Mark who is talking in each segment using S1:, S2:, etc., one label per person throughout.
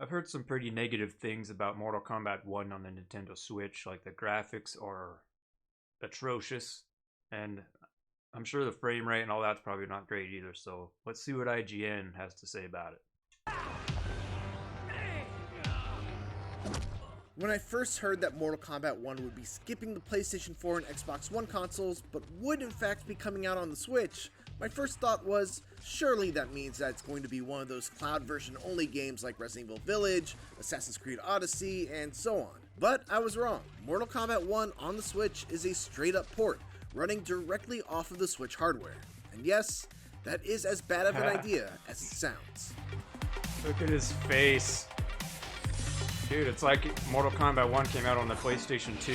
S1: I've heard some pretty negative things about Mortal Kombat 1 on the Nintendo Switch, like the graphics are atrocious, and I'm sure the frame rate and all that's probably not great either. So let's see what IGN has to say about it.
S2: When I first heard that Mortal Kombat 1 would be skipping the PlayStation 4 and Xbox One consoles, but would in fact be coming out on the Switch, my first thought was, surely that means that it's going to be one of those cloud version only games like Resident Evil Village, Assassin's Creed Odyssey, and so on. But I was wrong. Mortal Kombat 1 on the Switch is a straight up port, running directly off of the Switch hardware. And yes, that is as bad of an idea as it sounds.
S1: Look at his face. Dude, it's like Mortal Kombat 1 came out on the PlayStation 2.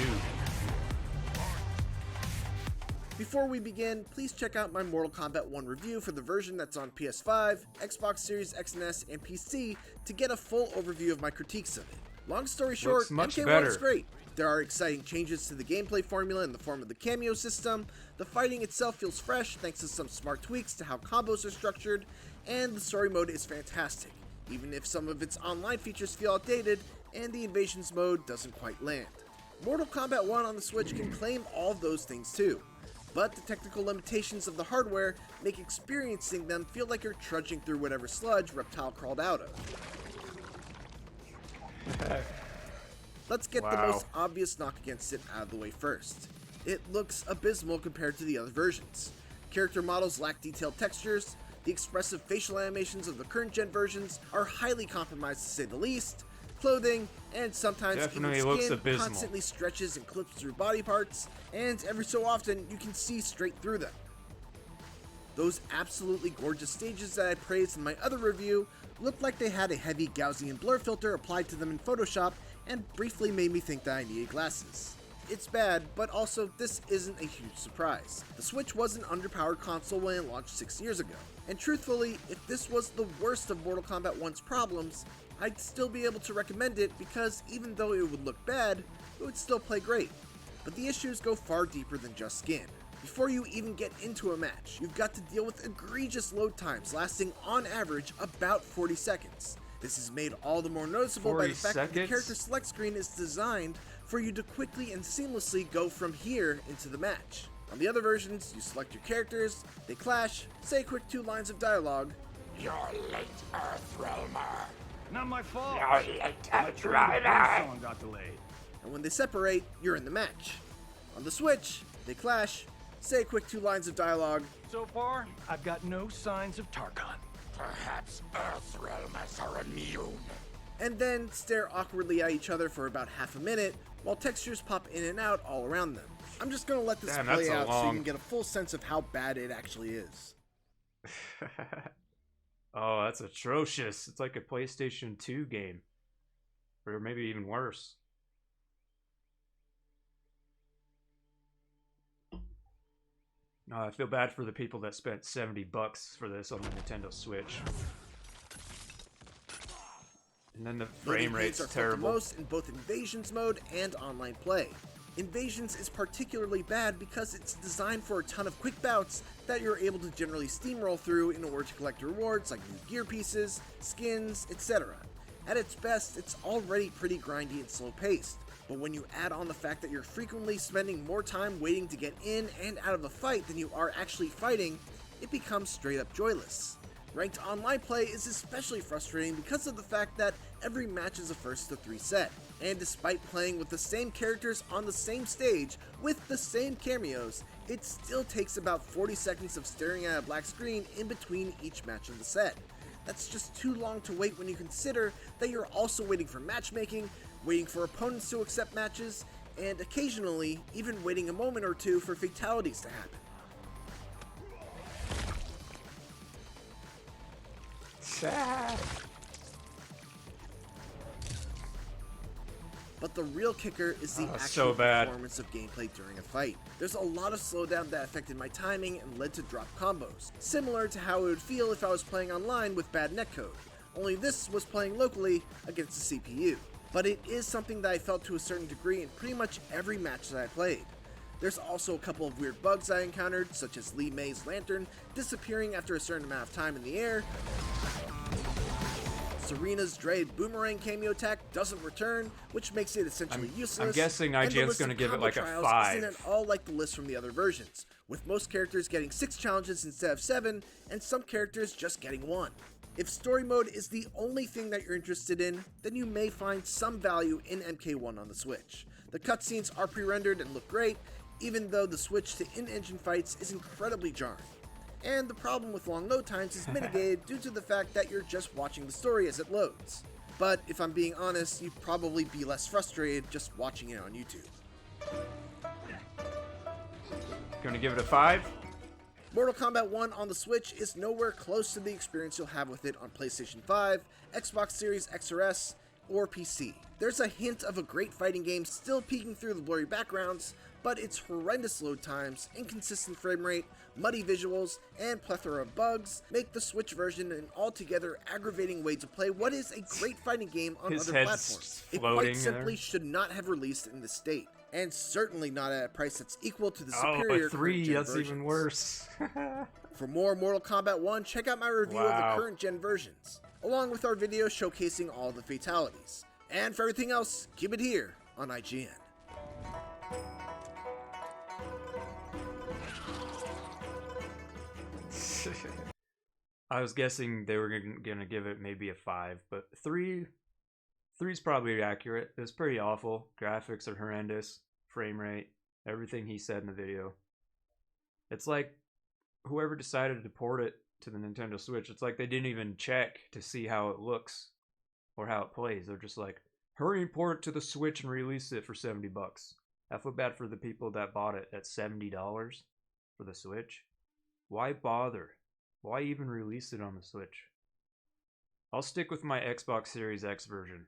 S2: Before we begin, please check out my Mortal Kombat 1 review for the version that's on PS5, Xbox Series X and S, and PC to get a full overview of my critiques of it. Long story short, MK1 is great. There are exciting changes to the gameplay formula in the form of the cameo system, the fighting itself feels fresh thanks to some smart tweaks to how combos are structured, and the story mode is fantastic, even if some of its online features feel outdated and the invasions mode doesn't quite land. Mortal Kombat 1 on the Switch can claim all of those things too, but the technical limitations of the hardware make experiencing them feel like you're trudging through whatever sludge Reptile crawled out of. Let's get the most obvious knock against it out of the way first. It looks abysmal compared to the other versions. Character models lack detailed textures, the expressive facial animations of the current gen versions are highly compromised to say the least, clothing, and sometimes
S1: definitely
S2: even skin
S1: abysmal.
S2: Constantly stretches and clips through body parts, and every so often you can see straight through them. Those absolutely gorgeous stages that I praised in my other review looked like they had a heavy Gaussian blur filter applied to them in Photoshop and briefly made me think that I needed glasses. It's bad, but also this isn't a huge surprise. The Switch was an underpowered console when it launched 6 years ago, and truthfully, if this was the worst of Mortal Kombat 1's problems, I'd still be able to recommend it because even though it would look bad, it would still play great. But the issues go far deeper than just skin. Before you even get into a match, you've got to deal with egregious load times lasting on average about 40 seconds. This is made all the more noticeable by the fact that the character select screen is designed for you to quickly and seamlessly go from here into the match. On the other versions, you select your characters, they clash, say a quick 2 lines of dialogue.
S3: You're late, Earthrealmer.
S4: Not my fault.
S3: You're late, Earthrealmer.
S4: Song got delayed.
S2: And when they separate, you're in the match. On the Switch, they clash, say a quick 2 lines of dialogue.
S4: So far, I've got no signs of Tarkon.
S3: Perhaps Earthrealmers are immune.
S2: And then stare awkwardly at each other for about half a minute while textures pop in and out all around them. I'm just gonna let this play out so you can get a full sense of how bad it actually is.
S1: Oh, that's atrocious. It's like a PlayStation 2 game. Or maybe even worse. I feel bad for the people that spent $70 for this on the Nintendo Switch. And then the frame rate's terrible.
S2: Most in both Invasions mode and online play. Invasions is particularly bad because it's designed for a ton of quick bouts that you're able to generally steamroll through in order to collect rewards like new gear pieces, skins, etc. At its best, it's already pretty grindy and slow paced. But when you add on the fact that you're frequently spending more time waiting to get in and out of a fight than you are actually fighting, it becomes straight up joyless. Ranked online play is especially frustrating because of the fact that every match is a first to 3 set, and despite playing with the same characters on the same stage with the same cameos, it still takes about 40 seconds of staring at a black screen in between each match of the set. That's just too long to wait when you consider that you're also waiting for matchmaking, waiting for opponents to accept matches, and occasionally even waiting a moment or two for fatalities to happen. But the real kicker is the actual performance of gameplay during a fight. There's a lot of slowdown that affected my timing and led to drop combos, similar to how it would feel if I was playing online with bad netcode, only this was playing locally against the CPU. But it is something that I felt to a certain degree in pretty much every match that I played. There's also a couple of weird bugs I encountered, such as Li Mei's lantern disappearing after a certain amount of time in the air, Serena's dreaded boomerang cameo attack doesn't return, which makes it essentially useless.
S1: I'm guessing
S2: and the
S1: IGN's
S2: list
S1: going to
S2: of
S1: give it
S2: combo
S1: like a
S2: trials
S1: 5.
S2: Isn't at all like the list from the other versions, with most characters getting 6 challenges instead of 7, and some characters just getting 1. If story mode is the only thing that you're interested in, then you may find some value in MK1 on the Switch. The cutscenes are pre-rendered and look great, even though the switch to in-engine fights is incredibly jarring. And the problem with long load times is mitigated due to the fact that you're just watching the story as it loads. But if I'm being honest, you'd probably be less frustrated just watching it on YouTube.
S1: Gonna give it a 5?
S2: Mortal Kombat 1 on the Switch is nowhere close to the experience you'll have with it on PlayStation 5, Xbox Series X or S, or PC. There's a hint of a great fighting game still peeking through the blurry backgrounds, but its horrendous load times, inconsistent frame rate, muddy visuals, and plethora of bugs make the Switch version an altogether aggravating way to play what is a great fighting game on
S1: His
S2: other
S1: head's
S2: platforms. It
S1: floating
S2: quite simply
S1: there.
S2: should not have released in this state, and certainly not at a price that's equal to the
S1: Oh,
S2: superior
S1: a 3,
S2: current-gen
S1: that's even
S2: versions.
S1: worse.
S2: For more Mortal Kombat 1, check out my review of
S1: Wow.
S2: the current gen versions, along with our video showcasing all the fatalities. And for everything else, keep it here on IGN.
S1: I was guessing they were gonna give it maybe a 5, but 3's probably accurate. It's pretty awful. Graphics are horrendous. Frame rate, everything he said in the video. It's like whoever decided to port it to the Nintendo Switch, it's like they didn't even check to see how it looks or how it plays. They're just like, hurry and port it to the Switch and release it for $70. I feel bad for the people that bought it at $70 for the Switch. Why bother? Why even release it on the Switch? I'll stick with my Xbox Series X version.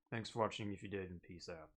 S1: Thanks for watching if you did, and peace out.